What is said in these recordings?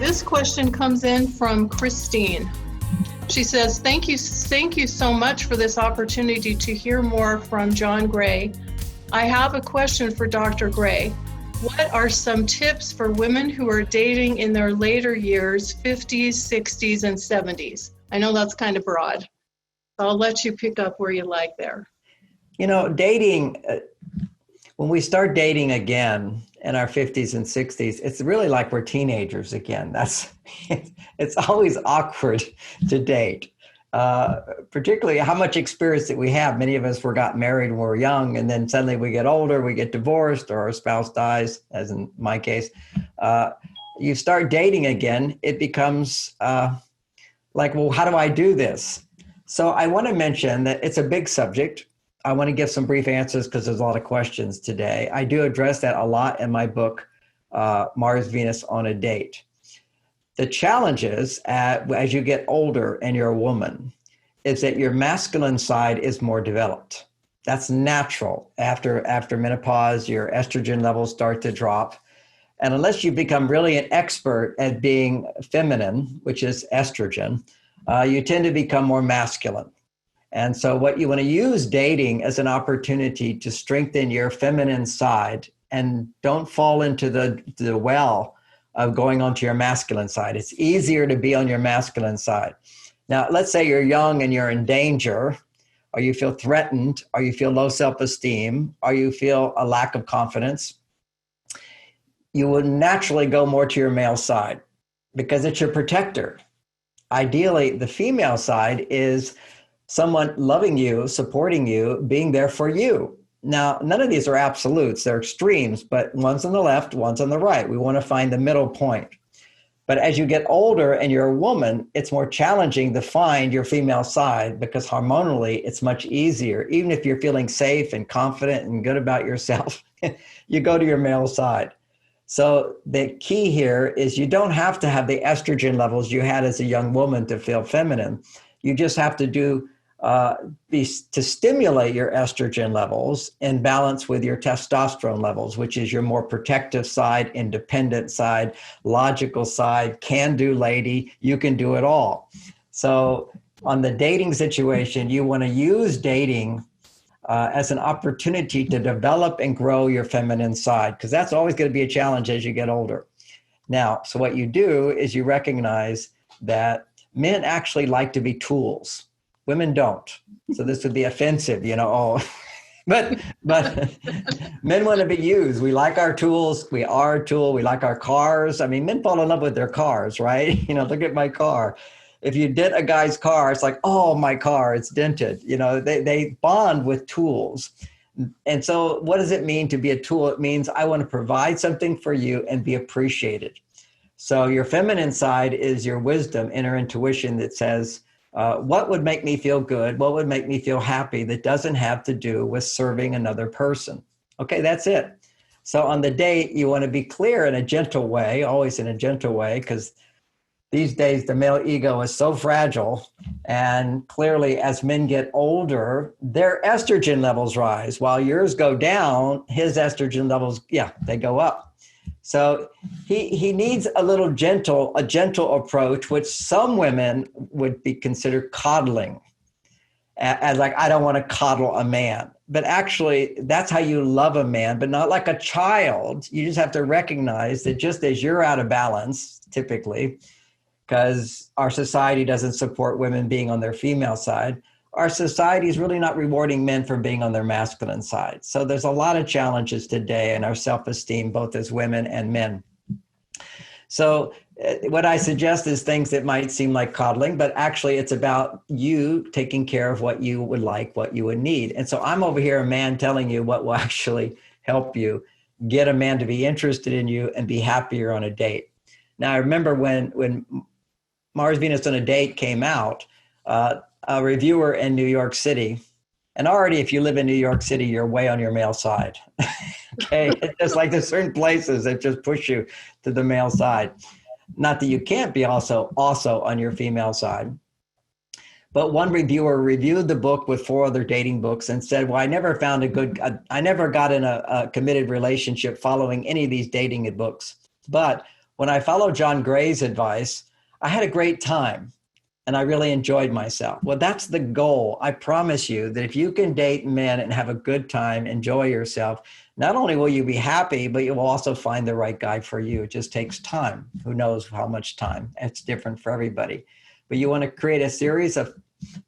this question comes in from Christine. She says, thank you so much for this opportunity to hear more from John Gray. I have a question for Dr. Gray. What are some tips for women who are dating in their later years, 50s, 60s, and 70s? I know that's kind of broad. I'll let you pick up where you like there. You know, dating, when we start dating again in our 50s and 60s, it's really like we're teenagers again. It's always awkward to date, particularly how much experience that we have. Many of us got married when we were young, and then suddenly we get older, we get divorced, or our spouse dies, as in my case. You start dating again, it becomes like, well, how do I do this? So I want to mention that it's a big subject. I want to give some brief answers because there's a lot of questions today. I do address that a lot in my book, Mars Venus on a Date. The challenges as you get older and you're a woman is that your masculine side is more developed. That's natural. After menopause, your estrogen levels start to drop. And unless you become really an expert at being feminine, which is estrogen, you tend to become more masculine. And so what you want to use dating as an opportunity to strengthen your feminine side, and don't fall into the well of going onto your masculine side. It's easier to be on your masculine side. Now, let's say you're young and you're in danger, or you feel threatened, or you feel low self-esteem, or you feel a lack of confidence. You would naturally go more to your male side because it's your protector. Ideally, the female side is someone loving you, supporting you, being there for you. Now, none of these are absolutes, they're extremes, but one's on the left, one's on the right. We want to find the middle point. But as you get older and you're a woman, it's more challenging to find your female side because hormonally it's much easier. Even if you're feeling safe and confident and good about yourself, you go to your male side. So the key here is you don't have to have the estrogen levels you had as a young woman to feel feminine. You just have to to stimulate your estrogen levels in balance with your testosterone levels, which is your more protective side, independent side, logical side, can-do lady. You can do it all. So on the dating situation, you want to use dating as an opportunity to develop and grow your feminine side, because that's always going to be a challenge as you get older. Now, so what you do is you recognize that men actually like to be tools. Women don't. So this would be offensive, but men want to be used. We like our tools. We are a tool. We like our cars. I mean, men fall in love with their cars, right? Look at my car. If you dent a guy's car, it's like, oh, my car, it's dented. They bond with tools. And so what does it mean to be a tool? It means I want to provide something for you and be appreciated. So your feminine side is your wisdom, inner intuition that says, what would make me feel good? What would make me feel happy that doesn't have to do with serving another person? Okay, that's it. So on the date, you want to be clear in a gentle way, always in a gentle way, because these days the male ego is so fragile. And clearly, as men get older, their estrogen levels rise. While yours go down, his estrogen levels, they go up. So he needs a gentle approach, which some women would be considered coddling, as like, I don't want to coddle a man. But actually, that's how you love a man, but not like a child. You just have to recognize that just as you're out of balance, typically, because our society doesn't support women being on their female side, our society is really not rewarding men for being on their masculine side. So there's a lot of challenges today in our self-esteem, both as women and men. So what I suggest is things that might seem like coddling, but actually it's about you taking care of what you would like, what you would need. And so I'm over here, a man, telling you what will actually help you get a man to be interested in you and be happier on a date. Now, I remember when Mars Venus on a Date came out, a reviewer in New York City, and already if you live in New York City, you're way on your male side. Okay, it's just like there's certain places that just push you to the male side. Not that you can't be also on your female side. But one reviewer reviewed the book with 4 other dating books and said, well, I never got in a committed relationship following any of these dating books. But when I followed John Gray's advice, I had a great time and I really enjoyed myself. Well, that's the goal. I promise you that if you can date men and have a good time, enjoy yourself, not only will you be happy, but you will also find the right guy for you. It just takes time. Who knows how much time? It's different for everybody. But you want to create a series of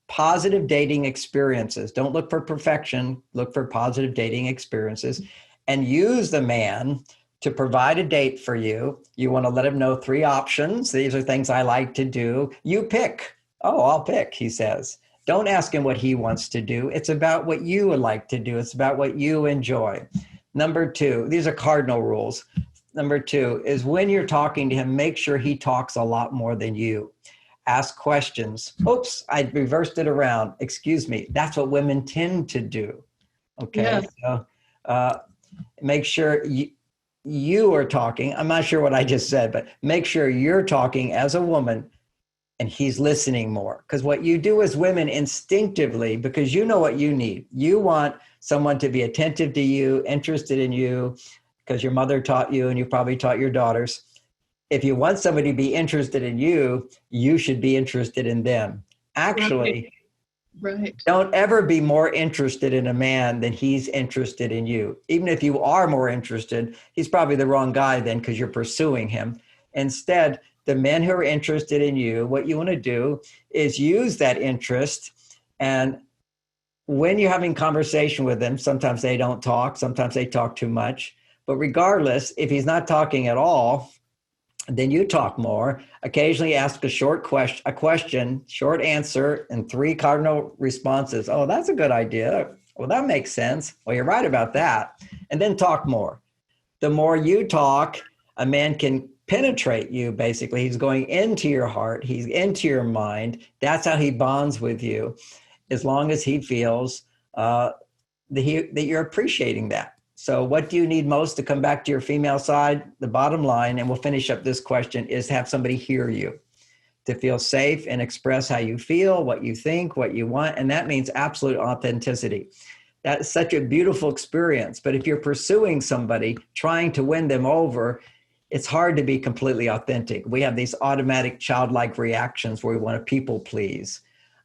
positive dating experiences. Don't look for perfection. Look for positive dating experiences and use the man to provide a date for you. You want to let him know 3 options. These are things I like to do. You pick. Oh, I'll pick, he says. Don't ask him what he wants to do. It's about what you would like to do. It's about what you enjoy. Number 2, these are cardinal rules. Number 2 is when you're talking to him, make sure he talks a lot more than you. Ask questions. Oops, I reversed it around. Excuse me. That's what women tend to do. Okay. Yes. So make sure you are talking. I'm not sure what I just said, but make sure you're talking as a woman and he's listening more. Because what you do as women instinctively, because you know what you need. You want someone to be attentive to you, interested in you, because your mother taught you and you probably taught your daughters. If you want somebody to be interested in you, you should be interested in them. Actually, right. Don't ever be more interested in a man than he's interested in you. Even if you are more interested, he's probably the wrong guy then because you're pursuing him. Instead, the men who are interested in you, what you want to do is use that interest. And when you're having conversation with them, sometimes they don't talk, sometimes they talk too much. But regardless, if he's not talking at all, then you talk more. Occasionally ask a question, short answer, and 3 cardinal responses. Oh, that's a good idea. Well, that makes sense. Well, you're right about that. And then talk more. The more you talk, a man can penetrate you, basically. He's going into your heart. He's into your mind. That's how he bonds with you, as long as he feels that you're appreciating that. So what do you need most to come back to your female side? The bottom line, and we'll finish up this question, is to have somebody hear you, to feel safe and express how you feel, what you think, what you want. And that means absolute authenticity. That's such a beautiful experience. But if you're pursuing somebody, trying to win them over, it's hard to be completely authentic. We have these automatic childlike reactions where we want to people please.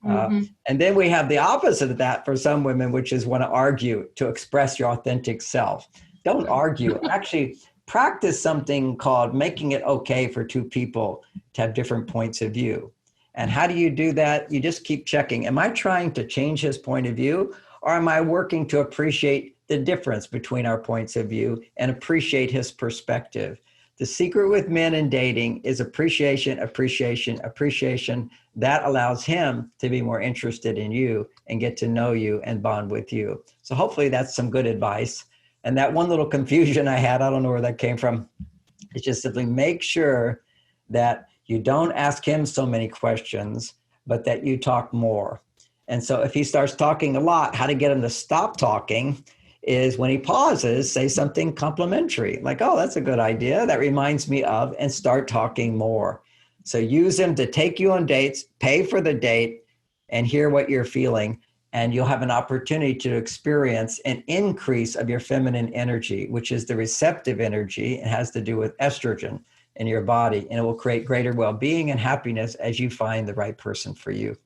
And then we have the opposite of that for some women, which is want to argue to express your authentic self. Don't argue. Actually, practice something called making it okay for 2 people to have different points of view. And how do you do that? You just keep checking. Am I trying to change his point of view, or am I working to appreciate the difference between our points of view and appreciate his perspective? The secret with men in dating is appreciation, appreciation, appreciation. That allows him to be more interested in you and get to know you and bond with you. So hopefully that's some good advice. And that one little confusion I had, I don't know where that came from, is just simply make sure that you don't ask him so many questions, but that you talk more. And so if he starts talking a lot, how to get him to stop talking is when he pauses, say something complimentary, like, oh, that's a good idea. That reminds me of, and start talking more. So use him to take you on dates, pay for the date, and hear what you're feeling. And you'll have an opportunity to experience an increase of your feminine energy, which is the receptive energy. It has to do with estrogen in your body, and it will create greater well-being and happiness as you find the right person for you.